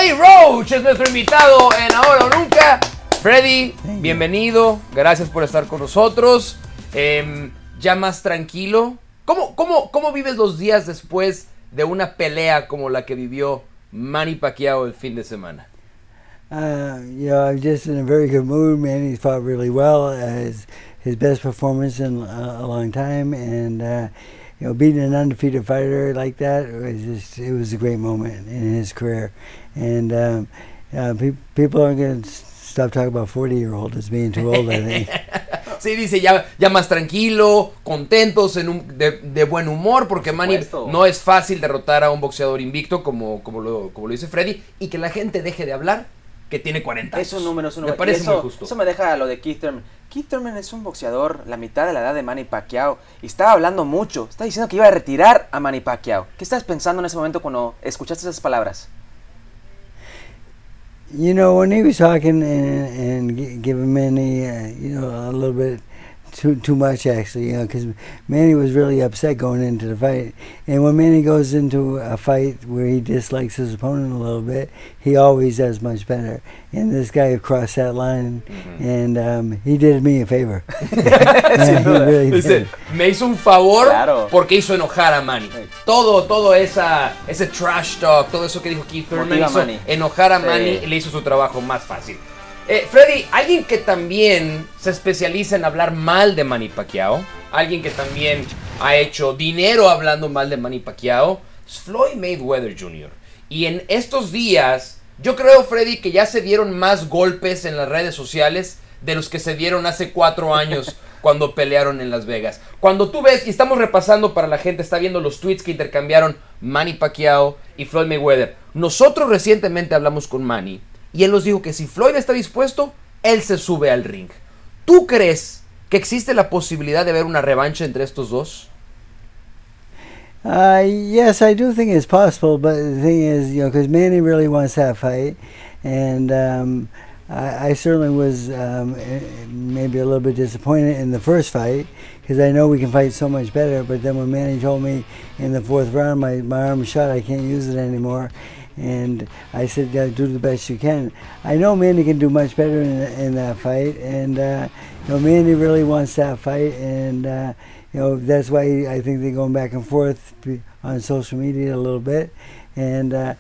Freddie Roach es nuestro invitado en Ahora o Nunca. Freddie, bienvenido. Gracias por estar con nosotros. Ya más tranquilo. ¿Cómo vives los días después de una pelea como la que vivió Manny Pacquiao el fin de semana? I'm just in a very good mood. Manny fought really well. His best performance in a long time, and beating an undefeated fighter like that it was a great moment in his career. And people aren't going to stop talking about 40-year-old as being too old, I think. Sí, dice ya más tranquilo, contentos, de buen humor, porque Manny no es fácil derrotar a un boxeador invicto como lo dice Freddie, y que la gente deje de hablar que tiene 40 años. Es un número. Me parece muy justo. Eso me deja a lo de Keith Thurman. Keith Thurman es un boxeador la mitad de la edad de Manny Pacquiao y estaba hablando mucho. Estaba diciendo que iba a retirar a Manny Pacquiao. ¿Qué estás pensando en ese momento cuando escuchaste esas palabras? You know, when he was talking and giving Manny, a little bit too much actually, because Manny was really upset going into the fight. And when Manny goes into a fight where he dislikes his opponent a little bit, he always does much better. And this guy crossed that line, and he did me a favor. Really did. Me hizo un favor porque hizo enojar a Manny. Todo ese trash talk, todo eso que dijo Keith Thurman hizo enojar a Manny y le hizo su trabajo más fácil. Freddie, alguien que también se especializa en hablar mal de Manny Pacquiao, alguien que también ha hecho dinero hablando mal de Manny Pacquiao, es Floyd Mayweather Jr. Y en estos días, yo creo, Freddie, que ya se dieron más golpes en las redes sociales de los que se dieron hace 4 años cuando pelearon en Las Vegas. Cuando tú ves, y estamos repasando para la gente, está viendo los tweets que intercambiaron Manny Pacquiao y Floyd Mayweather. Nosotros recientemente hablamos con Manny y él nos dijo que si Floyd está dispuesto, él se sube al ring. ¿Tú crees que existe la posibilidad de ver una revancha entre estos dos? Yes, I do think it's possible, but the thing is, because Manny really wants that fight, and I certainly was maybe a little bit disappointed in the first fight, because I know we can fight so much better, but then when Manny told me in the 4th round, my arm is shot, I can't use it anymore, and I said, do the best you can. I know Manny can do much better in that fight, and Manny really wants that fight, and that's why I think they're going back and forth on social media a little bit, and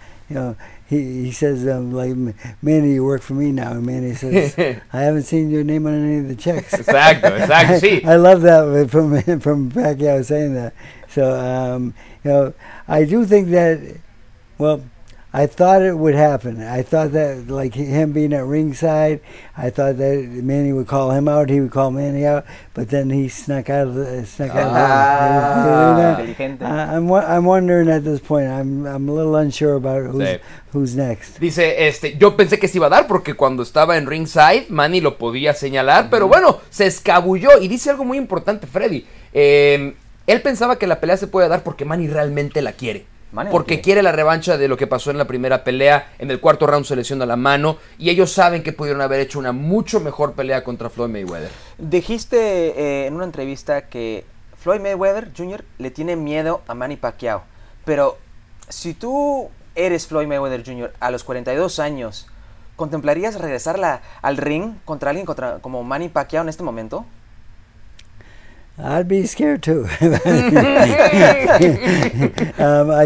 he says like, Manny, you work for me now, and Manny says, I haven't seen your name on any of the checks. Exacto, sí. I love that from Pacquiao saying that. So I do think that, I thought it would happen. I thought that, like him being at ringside, I thought that Manny would call him out, he would call Manny out, but then he snuck out of the. I'm wondering at this point. I'm a little unsure about who's next. Dice, yo pensé que se iba a dar porque cuando estaba en ringside, Manny lo podía señalar, pero bueno, se escabulló. Y dice algo muy importante, Freddie. Él pensaba que la pelea se puede dar porque Manny realmente la quiere. Porque quiere la revancha de lo que pasó en la primera pelea. En el 4º round se lesiona la mano y ellos saben que pudieron haber hecho una mucho mejor pelea contra Floyd Mayweather. Dijiste en una entrevista que Floyd Mayweather Jr. le tiene miedo a Manny Pacquiao, pero si tú eres Floyd Mayweather Jr. a los 42 años, ¿contemplarías regresar al ring contra alguien como Manny Pacquiao en este momento? I'd be scared too. I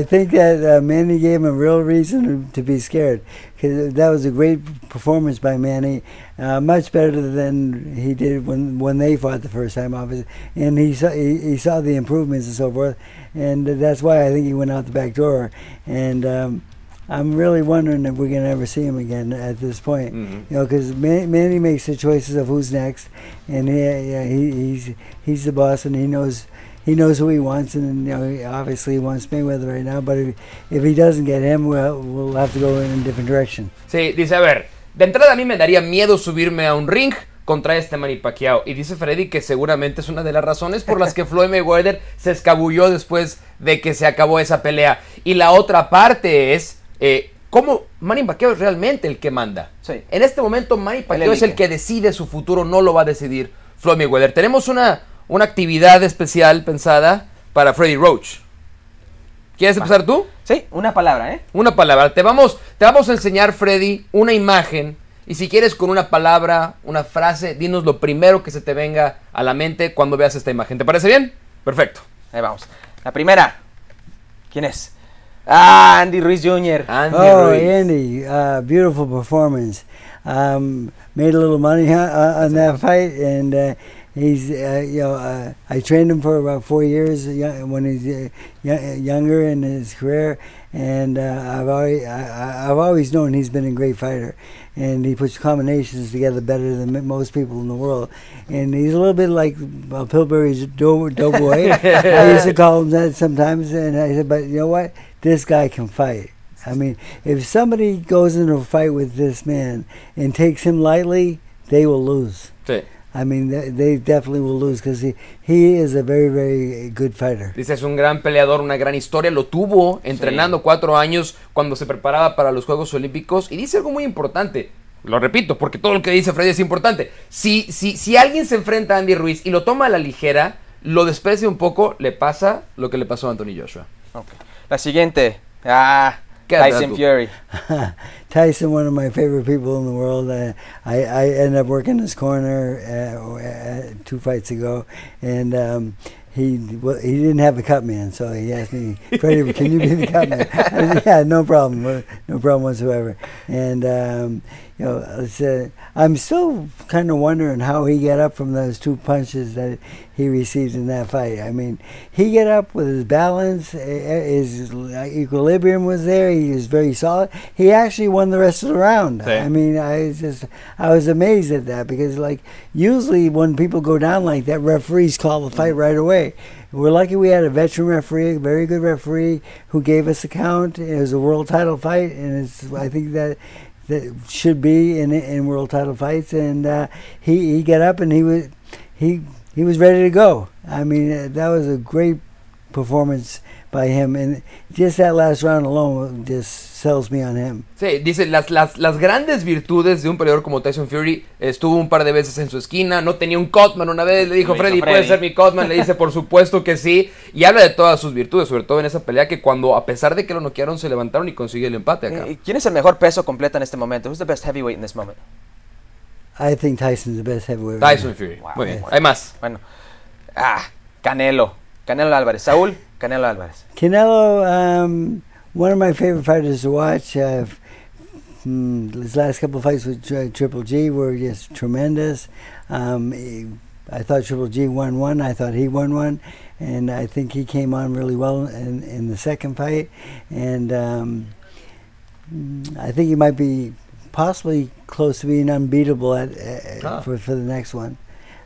think that Manny gave him a real reason to be scared, because that was a great performance by Manny, much better than he did when they fought the first time, obviously. And he saw the improvements and so forth, and that's why I think he went out the back door. And I'm really wondering if we're going to ever see him again at this point. Because Manny makes the choices of who's next, and he's the boss, and he knows who he wants, and obviously he wants Mayweather right now. But if he doesn't get him, we'll have to go in a different direction. Sí, dice, a ver, de entrada a mí me daría miedo subirme a un ring contra este Manny Pacquiao. Y dice Freddie que seguramente es una de las razones por las que Floyd Mayweather se escabulló después de que se acabó esa pelea. Y la otra parte es cómo Manny Pacquiao es realmente el que manda. Sí. En este momento Manny Pacquiao es el que decide su futuro, no lo va a decidir Floyd Mayweather. Tenemos una actividad especial pensada para Freddie Roach. ¿Quieres empezar tú? Sí, una palabra, ¿eh? Una palabra. Te vamos a enseñar, Freddy, una imagen. Y si quieres con una palabra, una frase, dinos lo primero que se te venga a la mente cuando veas esta imagen. ¿Te parece bien? Perfecto. Ahí vamos. La primera. ¿Quién es? Ah, Andy Ruiz Jr. Andy, beautiful performance. Made a little money on that fight, and he's, I trained him for about 4 years when he's younger in his career, and I've always known he's been a great fighter, and he puts combinations together better than most people in the world, and he's a little bit like Pillsbury's Doughboy. I used to call him that sometimes, and I said, but you know what? This guy can fight. I mean, if somebody goes into a fight with this man and takes him lightly, they will lose. Sí. I mean, they definitely will lose because he is a very, very good fighter. Dice, es un gran peleador, una gran historia. Lo tuvo entrenando 4 años cuando se preparaba para los Juegos Olímpicos. Y dice algo muy importante. Lo repito, porque todo lo que dice Freddy es importante. Si alguien se enfrenta a Andy Ruiz y lo toma a la ligera, lo desprecia un poco, le pasa lo que le pasó a Anthony Joshua. Okay. La siguiente. Tyson Fury. Tyson, one of my favorite people in the world. I ended up working his corner 2 fights ago, and he didn't have a cut man, so he asked me, Freddie, can you be the cut man? I said, yeah, no problem whatsoever. And I'm still kind of wondering how he got up from those 2 punches that he received in that fight. I mean, he got up with his balance, his equilibrium was there, he was very solid. He actually won the rest of the round. Sí. I mean, I was amazed at that because, like, usually when people go down like that, referees call the fight right away. We're lucky we had a veteran referee, a very good referee, who gave us a count. It was a world title fight, and I think that should be in world title fights. And he got up and he was ready to go. I mean, that was a great performance by him, and just that last round alone just sells me on him. Sí, dice, las grandes virtudes de un peleador como Tyson Fury, estuvo un par de veces en su esquina, no tenía un cutman, una vez le dijo, Freddy, ¿puedes ser mi cutman? Le dice, por supuesto que sí, y habla de todas sus virtudes, sobre todo en esa pelea que cuando, a pesar de que lo noquearon, se levantaron y consiguió el empate acá. ¿Quién es el mejor peso completo en este momento? Who's the best heavyweight in this moment? I think Tyson's the best heavyweight. Tyson Fury. Wow. Muy bien. Hay más. Bueno. Canelo Álvarez. Saúl, Canelo Álvarez. Canelo, one of my favorite fighters to watch. His last couple of fights with Triple G were just tremendous. I thought Triple G won one. I thought he won one. And I think he came on really well in the second fight. And I think he might be possibly close to being unbeatable for the next one.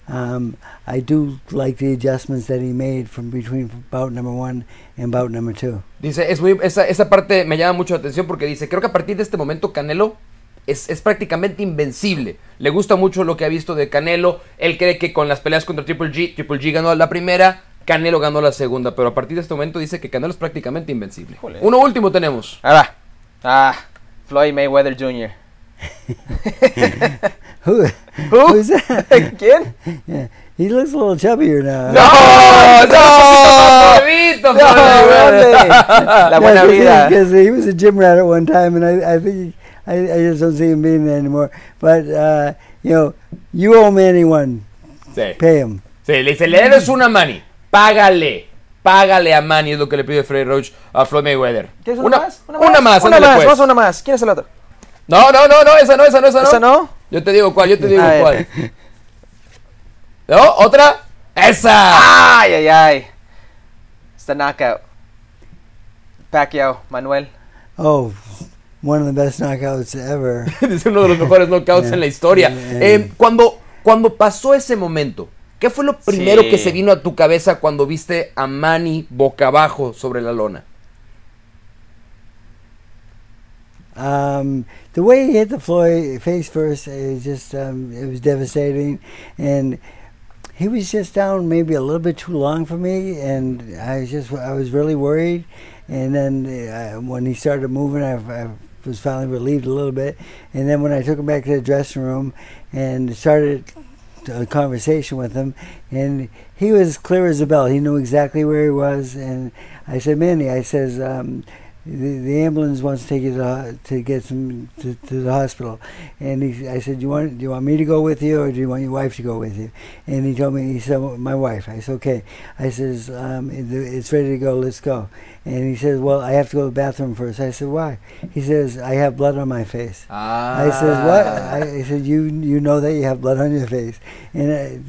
I do like the adjustments that he made from between bout number 1 and bout number 2. Dice, esa parte me llama mucho la atención porque dice, creo que a partir de este momento Canelo es prácticamente invencible. Le gusta mucho lo que ha visto de Canelo. Él cree que con las peleas contra Triple G ganó la primera, Canelo ganó la segunda, pero a partir de este momento dice que Canelo es prácticamente invencible. Híjole. Uno último tenemos. Ahora, Floyd Mayweather Jr. Who's that? ¿Quién? Yeah, he looks a little chubbier now. La buena vida. Because he was a gym rat at one time, and I think I just don't see him being there anymore. But you owe me anyone. Sí. Pay him. Sí, le dice, le debes una Manny, págale a Manny, es lo que le pide Freddie Roach a Floyd Mayweather. ¿Quieres una más? Una más, pues. Vamos a una más. ¿Quién es el otro? No, esa no. ¿Esa no? Yo te digo cuál. ¿No? ¿Otra? ¡Esa! ¡Ay! Está knockout. Pacquiao, Manuel. Oh, one of the best knockouts ever. Es uno de los mejores knockouts en la historia. Cuando pasó ese momento, ¿qué fue lo primero que se vino a tu cabeza cuando viste a Manny boca abajo sobre la lona? The way he hit the Floyd face first, it was devastating, and he was just down maybe a little bit too long for me, and I was really worried. And then when he started moving, I was finally relieved a little bit. And then when I took him back to the dressing room and started a conversation with him, and he was clear as a bell. He knew exactly where he was, and I said, Manny, I says, the ambulance wants to take you to get some to the hospital, and I said, do you want me to go with you, or do you want your wife to go with you? And he told me, he said, my wife. I said, okay. I says, it's ready to go. Let's go. And he says, well, I have to go to the bathroom first. I said, why? He says, I have blood on my face. I said, what? I said, you know that you have blood on your face, and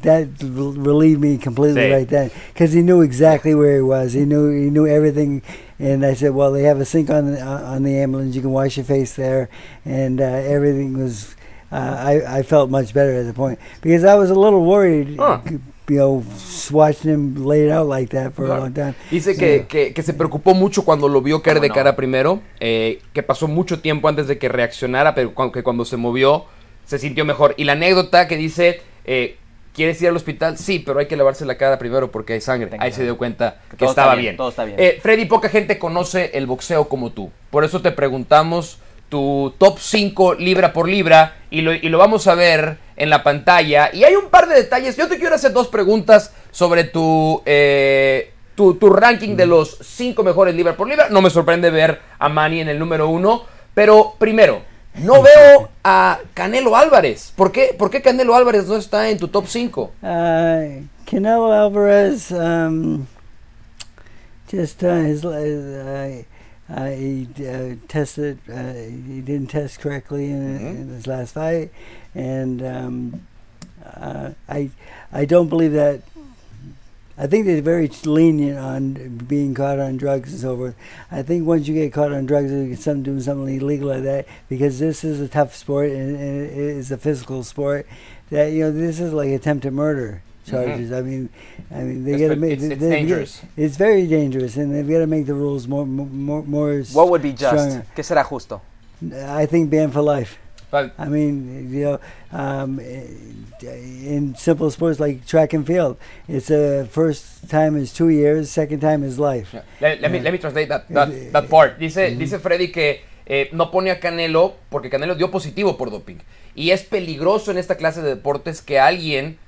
that relieved me completely right then, because he knew exactly where he was. He knew everything. And I said, well, they have a sink on the ambulance. You can wash your face there, and everything was. I felt much better at the point, because I was a little worried. Watching him lay it out like that for a long time. Dice que se preocupó mucho cuando lo vio caer de cara primero, que pasó mucho tiempo antes de que reaccionara, pero que cuando se movió se sintió mejor. Y la anécdota que dice, ¿quieres ir al hospital? Sí, pero hay que lavarse la cara primero porque hay sangre. Ahí se dio cuenta que estaba bien. Todo está bien. Freddy, poca gente conoce el boxeo como tú. Por eso te preguntamos tu top 5 libra por libra y lo vamos a ver en la pantalla. Y hay un par de detalles. Yo te quiero hacer 2 preguntas sobre tu ranking de los 5 mejores libra por libra. No me sorprende ver a Manny en el número 1. Pero primero, no veo a Canelo Álvarez. ¿Por qué Canelo Álvarez no está en tu top 5? Canelo Álvarez he tested. He didn't test correctly in his last fight, and I don't believe that. I think they're very lenient on being caught on drugs and so forth. I think once you get caught on drugs, or doing something illegal like that, because this is a tough sport and it is a physical sport, that this is like attempted murder charges. I mean, they got to make. It's dangerous. It's very dangerous, and they've got to make the rules more. What would be just? Stronger. ¿Qué será justo? I think ban for life. But, I mean, in simple sports like track and field, it's first time is 2 years, second time is life. Yeah. Let me translate that part. Dice Freddy que no pone a Canelo porque Canelo dio positivo por doping. Y es peligroso en esta clase de deportes que alguien,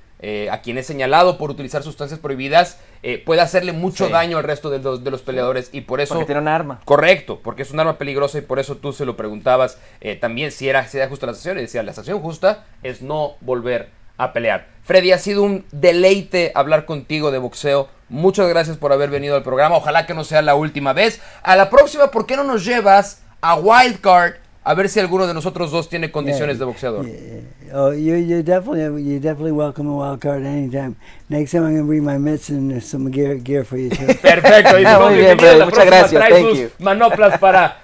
a quien es señalado por utilizar sustancias prohibidas, puede hacerle mucho daño al resto de los peleadores, y por eso... Porque tiene un arma. Correcto, porque es un arma peligrosa, y por eso tú se lo preguntabas también si era justa la sanción, y decía, la sanción justa es no volver a pelear. Freddy, ha sido un deleite hablar contigo de boxeo. Muchas gracias por haber venido al programa. Ojalá que no sea la última vez. A la próxima, ¿por qué no nos llevas a Wildcard? A ver si alguno de nosotros dos tiene condiciones de boxeador. Oh, you're definitely welcome to Wildcard anytime. Next time I'm going to bring my mitts and some gear for you too. Perfecto. Muy bien, Freddy. Muchas gracias. Trae sus manoplas para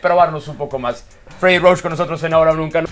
probarnos un poco más. Freddie Roach con nosotros en Ahora o Nunca.